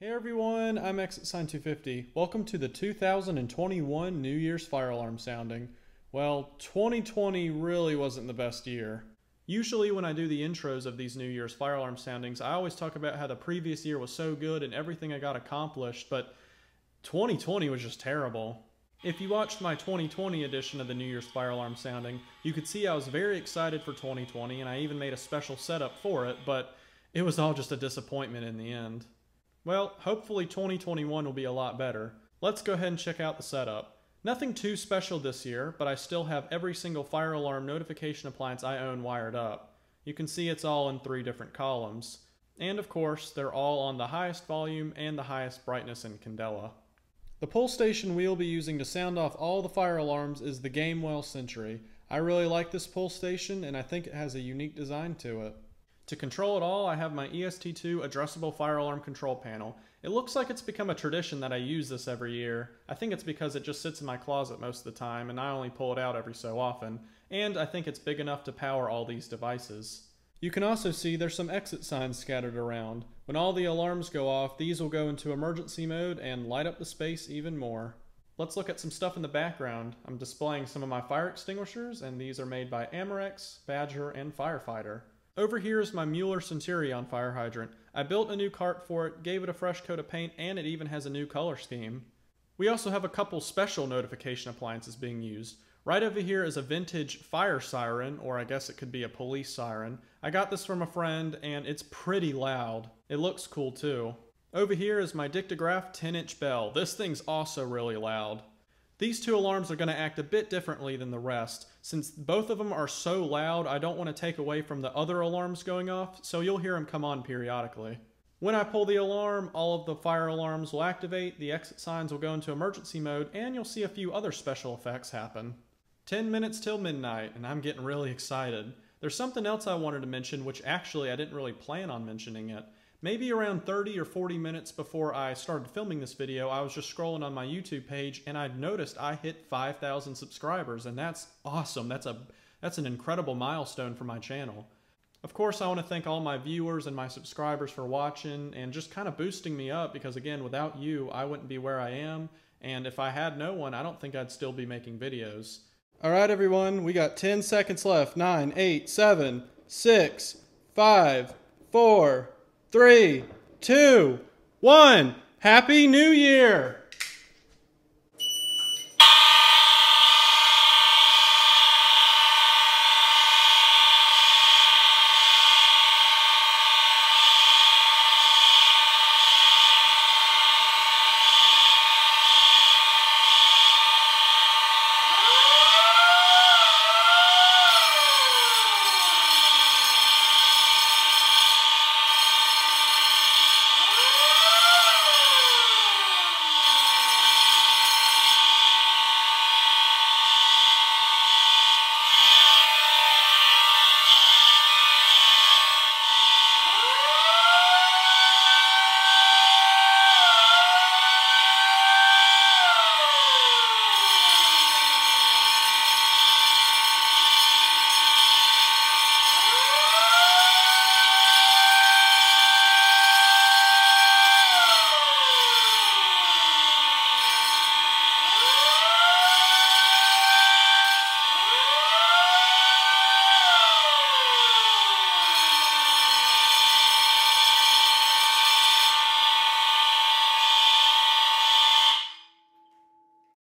Hey everyone, I'm ExitSign250. Welcome to the 2021 New Year's fire alarm sounding. Well, 2020 really wasn't the best year. Usually when I do the intros of these New Year's fire alarm soundings, I always talk about how the previous year was so good and everything I got accomplished, but 2020 was just terrible. If you watched my 2020 edition of the New Year's fire alarm sounding, you could see I was very excited for 2020 and I even made a special setup for it, but it was all just a disappointment in the end. Well, hopefully 2021 will be a lot better. Let's go ahead and check out the setup. Nothing too special this year, but I still have every single fire alarm notification appliance I own wired up. You can see it's all in 3 different columns. And of course, they're all on the highest volume and the highest brightness in Candela. The pull station we'll be using to sound off all the fire alarms is the Gamewell Sentry. I really like this pull station and I think it has a unique design to it. To control it all, I have my EST2 addressable fire alarm control panel. It looks like it's become a tradition that I use this every year. I think it's because it just sits in my closet most of the time and I only pull it out every so often. And I think it's big enough to power all these devices. You can also see there's some exit signs scattered around. When all the alarms go off, these will go into emergency mode and light up the space even more. Let's look at some stuff in the background. I'm displaying some of my fire extinguishers and these are made by Amerex, Badger, and Firefighter. Over here is my Mueller Centurion fire hydrant. I built a new cart for it, gave it a fresh coat of paint, and it even has a new color scheme. We also have a couple special notification appliances being used. Right over here is a vintage fire siren, or I guess it could be a police siren. I got this from a friend, and it's pretty loud. It looks cool too. Over here is my Dictograph 10-inch bell. This thing's also really loud. These 2 alarms are going to act a bit differently than the rest. Since both of them are so loud, I don't want to take away from the other alarms going off, so you'll hear them come on periodically. When I pull the alarm, all of the fire alarms will activate, the exit signs will go into emergency mode, and you'll see a few other special effects happen. 10 minutes till midnight, and I'm getting really excited. There's something else I wanted to mention, which actually I didn't really plan on mentioning it. Maybe around 30 or 40 minutes before I started filming this video, I was just scrolling on my YouTube page and I noticed I hit 5,000 subscribers, and that's awesome. That's an incredible milestone for my channel. Of course, I want to thank all my viewers and my subscribers for watching and just kind of boosting me up because, again, without you, I wouldn't be where I am, and if I had no one, I don't think I'd still be making videos. Alright everyone, we got 10 seconds left. 9, 8, 7, 6, 5, 4, 3, 2, 1. Happy New Year!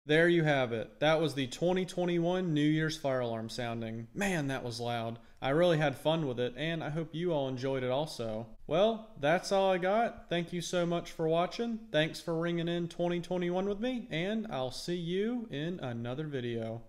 There you have it. That was the 2021 New Year's fire alarm sounding. Man, that was loud. I really had fun with it, and I hope you all enjoyed it also. Well, that's all I got. Thank you so much for watching. Thanks for ringing in 2021 with me, and I'll see you in another video.